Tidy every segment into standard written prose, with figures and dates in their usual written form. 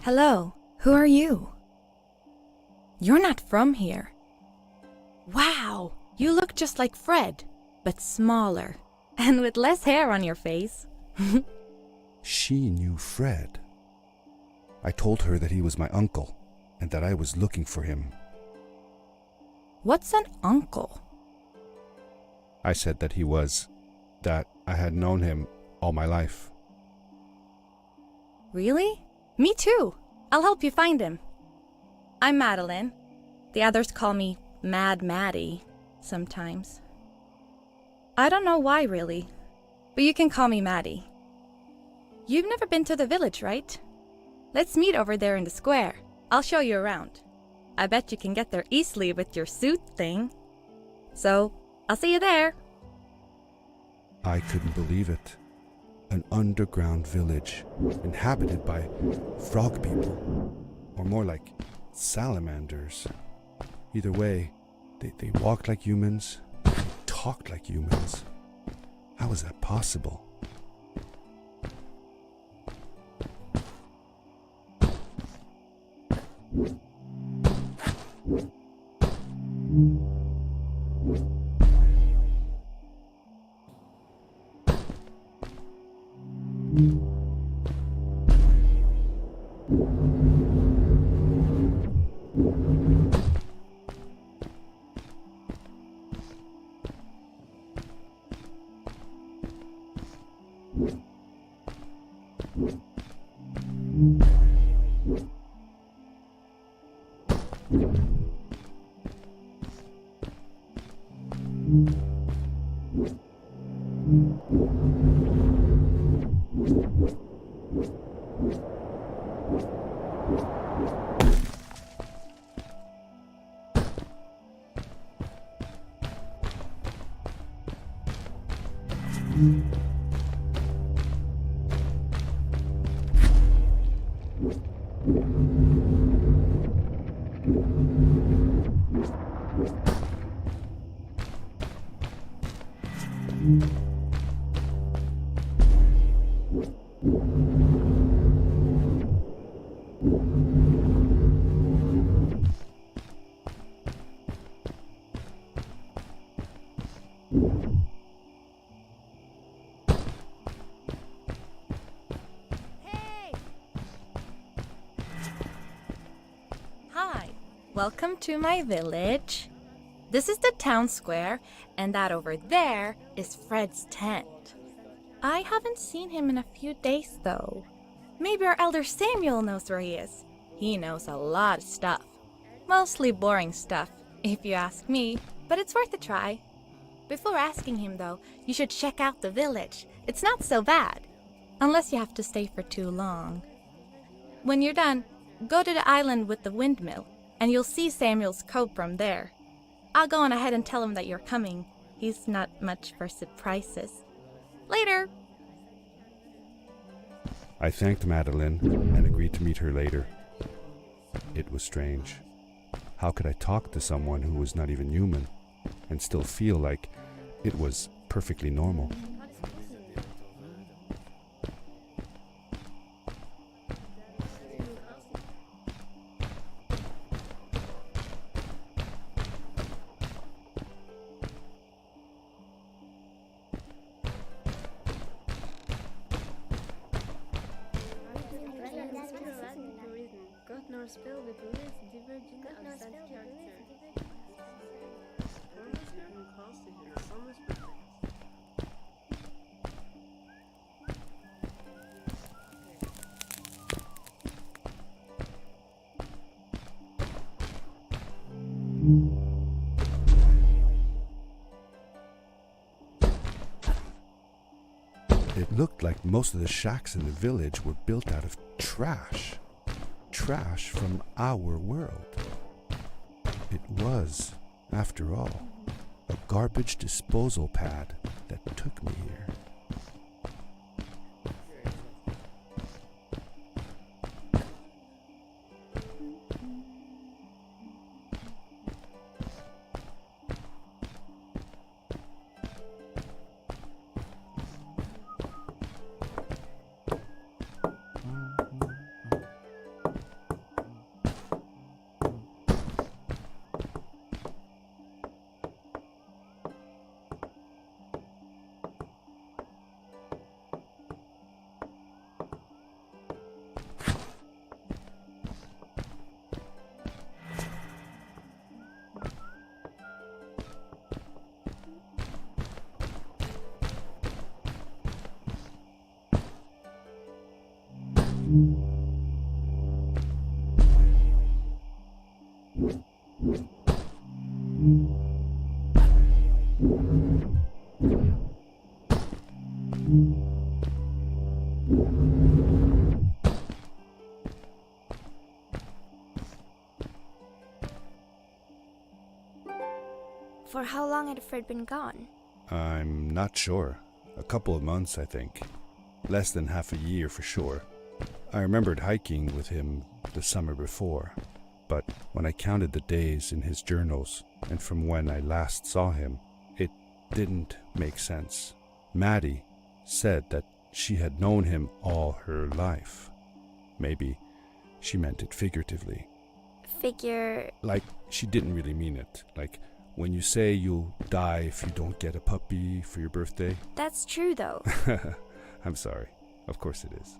Hello, who are you? You're not from here. Wow, you look just like Fred, but smaller, and with less hair on your face. She knew Fred. I told her that he was my uncle, and that I was looking for him. What's an uncle? I said that that I had known him all my life. Really? Me too. I'll help you find him. I'm Madeline. The others call me Mad Maddie sometimes. I don't know why really, but you can call me Maddie. You've never been to the village, right? Let's meet over there in the square. I'll show you around. I bet you can get there easily with your suit thing. So, I'll see you there. I couldn't believe it. An underground village, inhabited by frog people, or more like salamanders. Either way, they walked like humans, they talked like humans. How is that possible? Hi, welcome to my village. This is the town square, and that over there is Fred's tent. I haven't seen him in a few days though. Maybe our elder Samuel knows where he is. He knows a lot of stuff. Mostly boring stuff, if you ask me, but it's worth a try. Before asking him though, you should check out the village. It's not so bad, unless you have to stay for too long. When you're done, go to the island with the windmill, and you'll see Samuel's cove from there. I'll go on ahead and tell him that you're coming. He's not much for surprises. Later! I thanked Madeline and agreed to meet her later. It was strange. How could I talk to someone who was not even human and still feel like it was perfectly normal? It looked like most of the shacks in the village were built out of trash. Trash from our world. It was, after all, a garbage disposal pad that took me here. For how long had Fred been gone? I'm not sure. A couple of months, I think. Less than half a year for sure. I remembered hiking with him the summer before, but when I counted the days in his journals and from when I last saw him, it didn't make sense. Maddie said that she had known him all her life. Maybe she meant it figuratively. Like she didn't really mean it. Like when you say you'll die if you don't get a puppy for your birthday. That's true though. I'm sorry. Of course it is.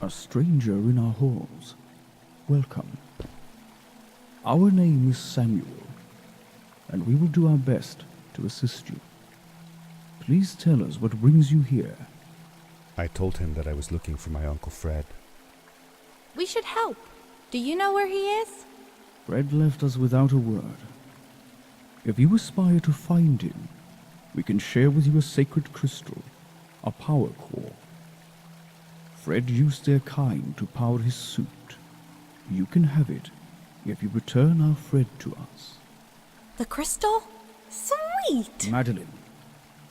A stranger in our halls. Welcome. Our name is Samuel, and we will do our best to assist you. Please tell us what brings you here. I told him that I was looking for my Uncle Fred. We should help. Do you know where he is? Fred left us without a word. If you aspire to find him, we can share with you a sacred crystal, a power core. Fred used their kind to power his suit. You can have it if you return our Fred to us. The crystal? Sweet! Madeline,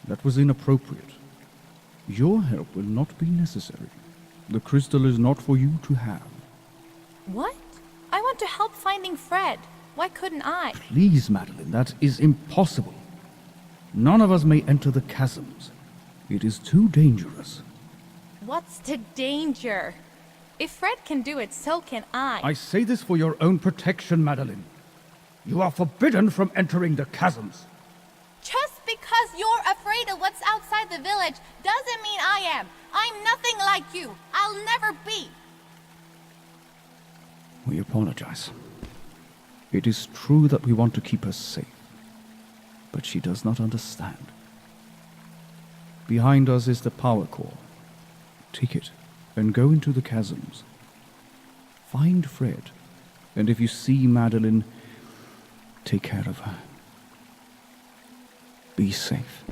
that was inappropriate. Your help will not be necessary. The crystal is not for you to have. What? I want to help finding Fred. Why couldn't I? Please, Madeline, that is impossible. None of us may enter the chasms. It is too dangerous. What's the danger? If Fred can do it, so can I. I say this for your own protection, Madeline. You are forbidden from entering the chasms. Just because you're afraid of what's outside the village doesn't mean I am. I'm nothing like you. I'll never be. We apologize. It is true that we want to keep her safe, but she does not understand. Behind us is the power core. Take it and go into the chasms. Find Fred, and if you see Madeline, take care of her. Be safe.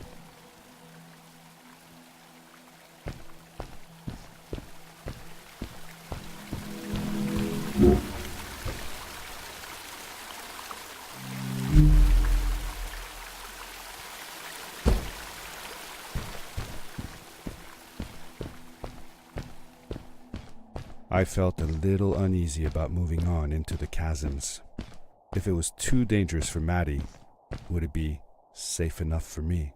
I felt a little uneasy about moving on into the chasms. If it was too dangerous for Maddie, would it be safe enough for me?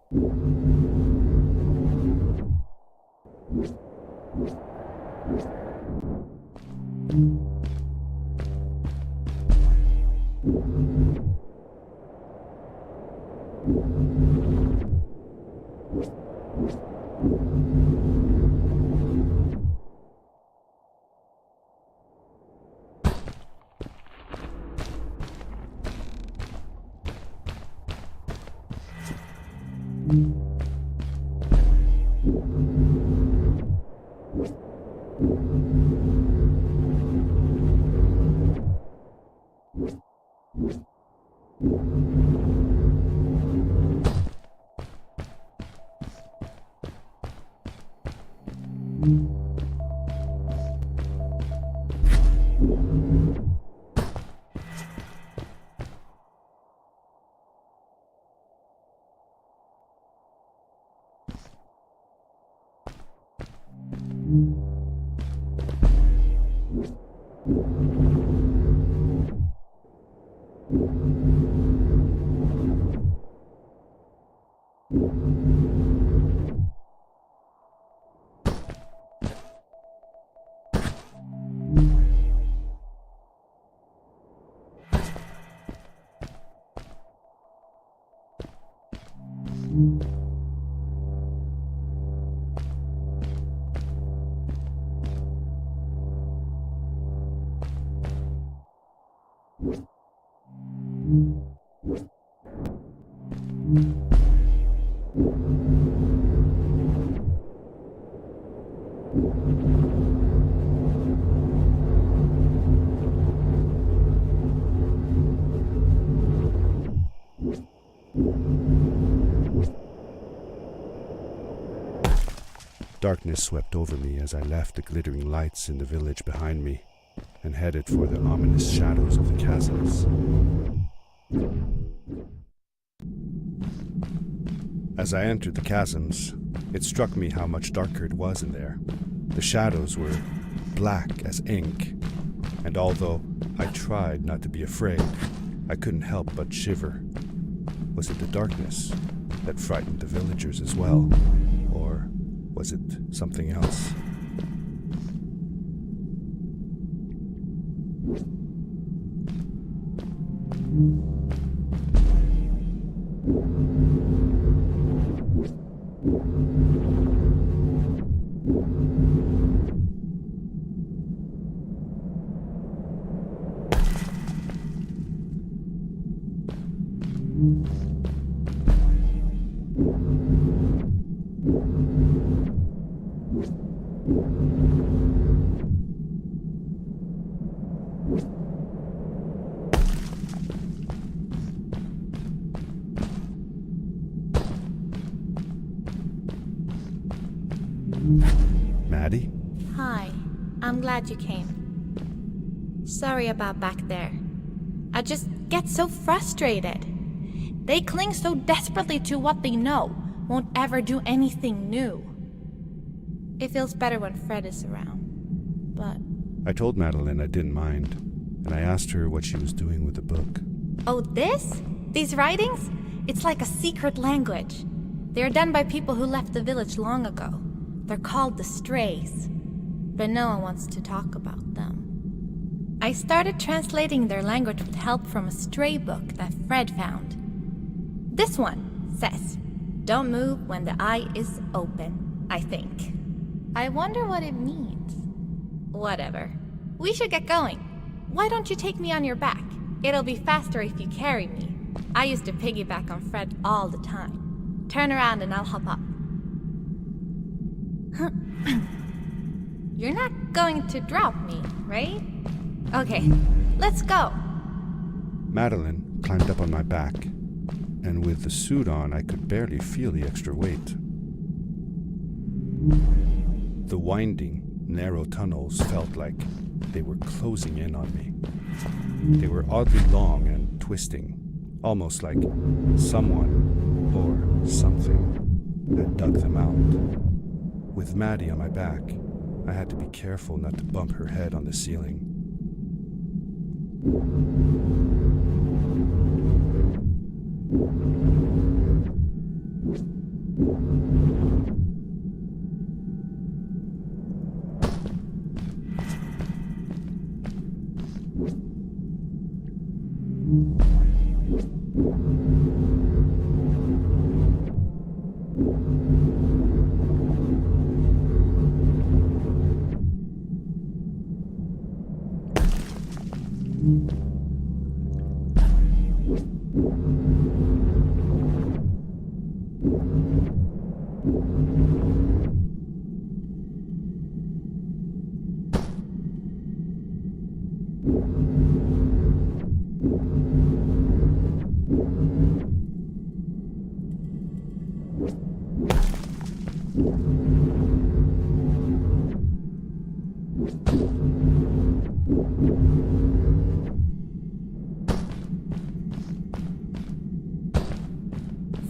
Darkness swept over me as I left the glittering lights in the village behind me and headed for the ominous shadows of the chasms. As I entered the chasms, it struck me how much darker it was in there. The shadows were black as ink, and although I tried not to be afraid, I couldn't help but shiver. Was it the darkness that frightened the villagers as well, or was it something else? Maddie? Hi, I'm glad you came. Sorry about back there. I just get so frustrated. They cling so desperately to what they know, won't ever do anything new. It feels better when Fred is around, but... I told Madeline I didn't mind, and I asked her what she was doing with the book. Oh, this? These writings? It's like a secret language. They are done by people who left the village long ago. They're called the Strays, but no one wants to talk about them. I started translating their language with help from a stray book that Fred found. This one says, "Don't move when the eye is open," I think. I wonder what it means. Whatever. We should get going. Why don't you take me on your back? It'll be faster if you carry me. I used to piggyback on Fred all the time. Turn around and I'll hop up. You're not going to drop me, right? Okay, let's go. Madeline climbed up on my back, and with the suit on, I could barely feel the extra weight. The winding, narrow tunnels felt like they were closing in on me. They were oddly long and twisting, almost like someone or something had dug them out. With Maddie on my back, I had to be careful not to bump her head on the ceiling.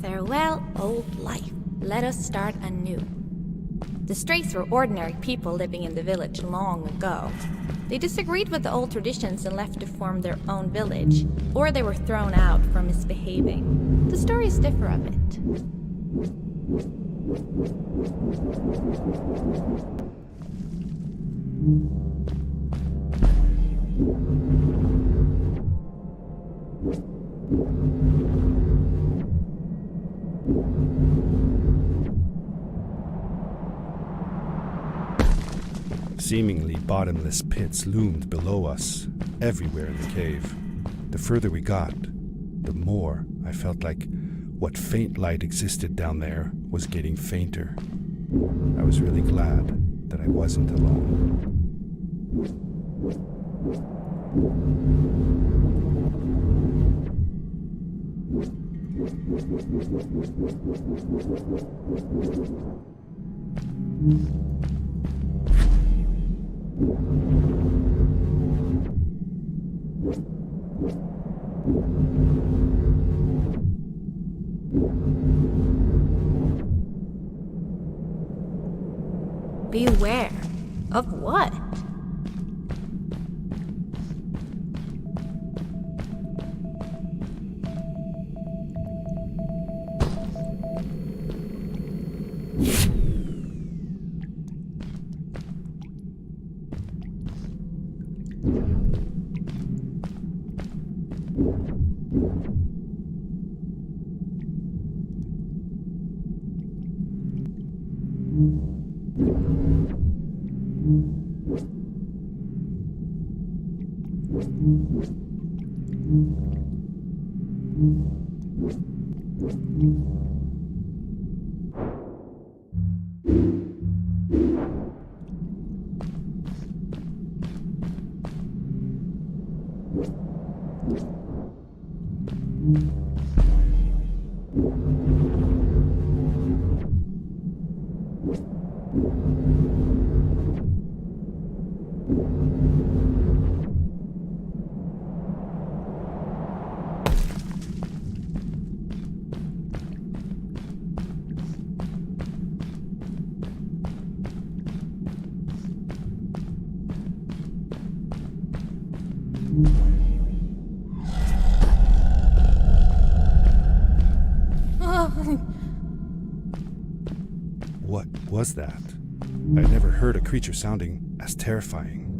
Farewell, old life. Let us start anew. The Strays were ordinary people living in the village long ago. They disagreed with the old traditions and left to form their own village, or they were thrown out for misbehaving. The stories differ a bit. Seemingly bottomless pits loomed below us, everywhere in the cave. The further we got, the more I felt like what faint light existed down there was getting fainter. I was really glad that I wasn't alone. Beware. Of what? What was that? I never heard a creature sounding as terrifying,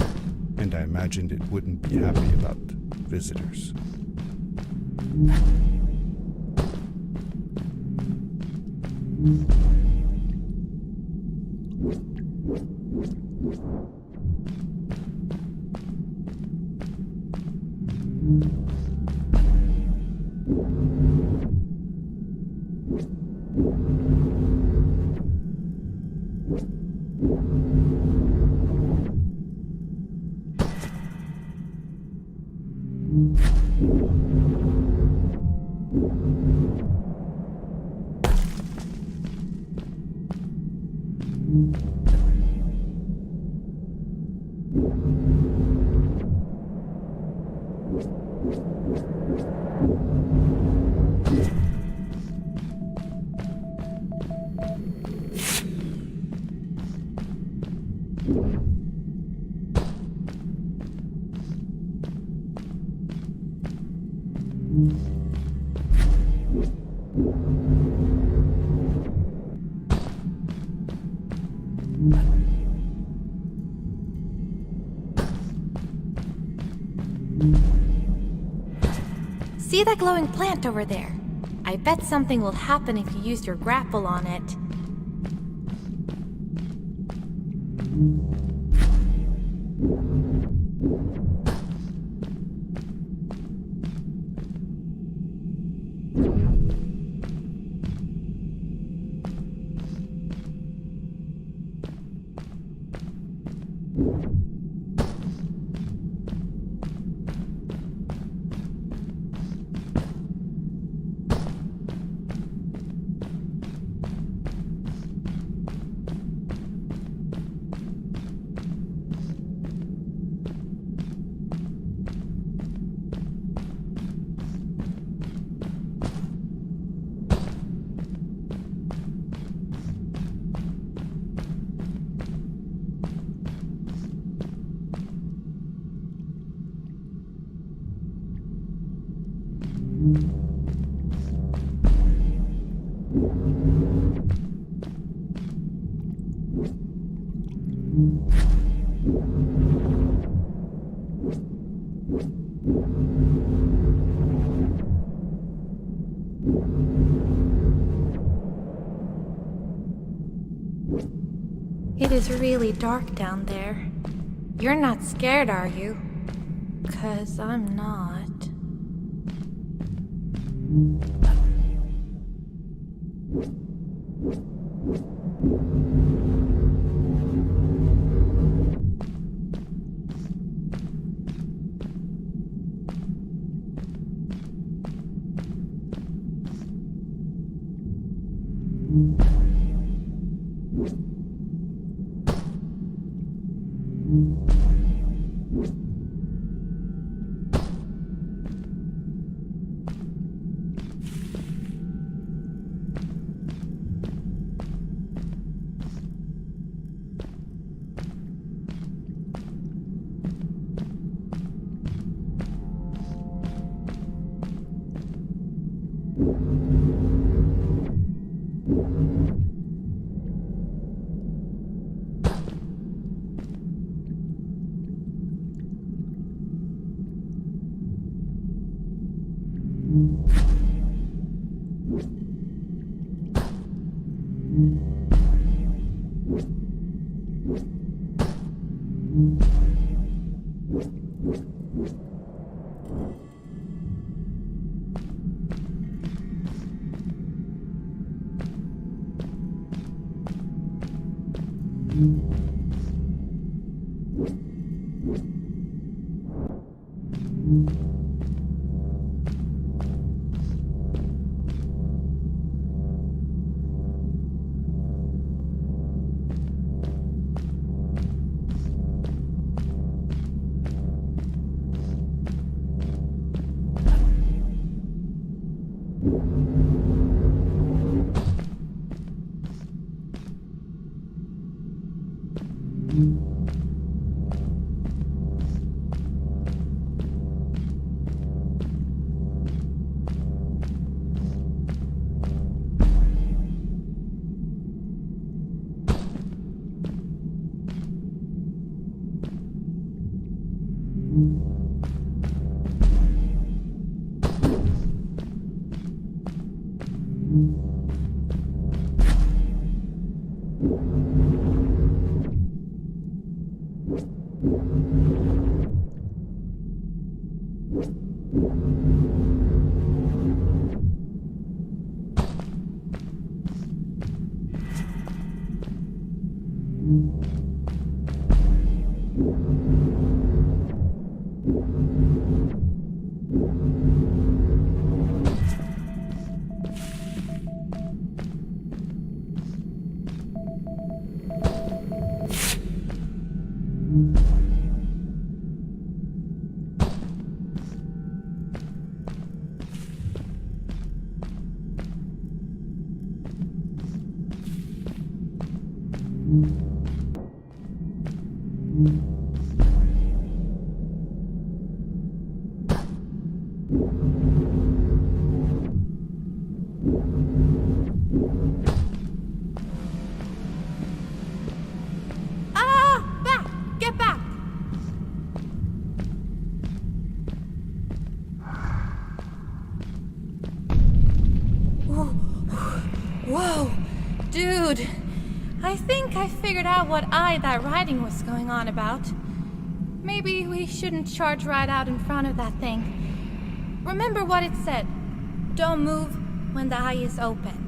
and I imagined it wouldn't be happy about visitors. See that glowing plant over there? I bet something will happen if you use your grapple on it. It is really dark down there. You're not scared, are you? 'Cause I'm not. Whoa, dude. I think I figured out what that writing was going on about. Maybe we shouldn't charge right out in front of that thing. Remember what it said. Don't move when the eye is open.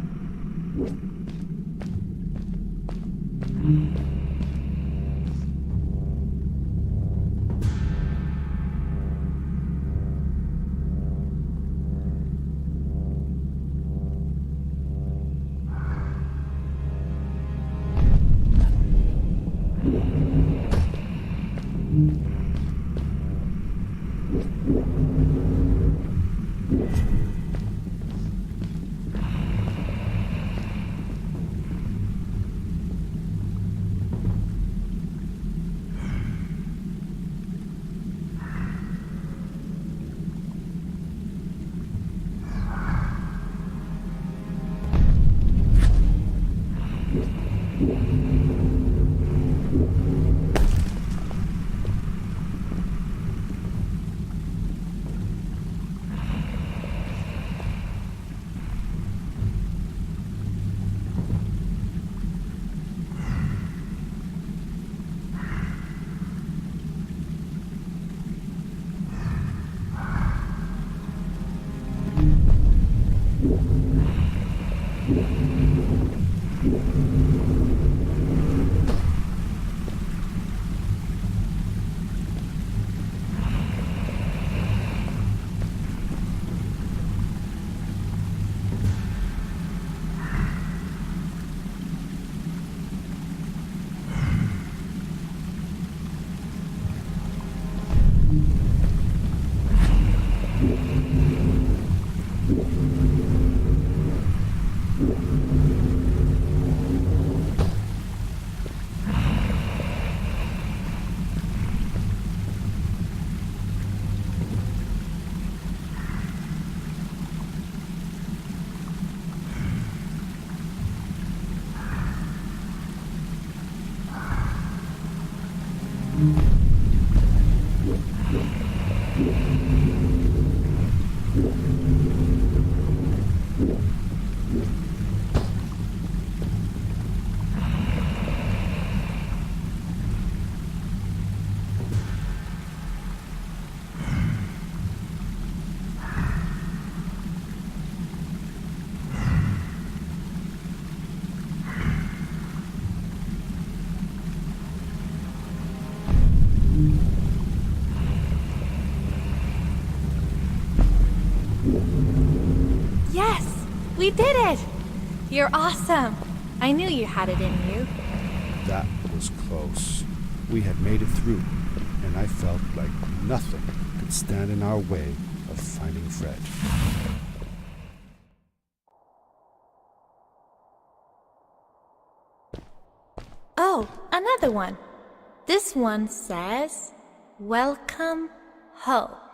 Yes, we did it! You're awesome. I knew you had it in you. That was close. We had made it through, and I felt like nothing could stand in our way of finding Fred. Oh, another one. This one says, "Welcome home."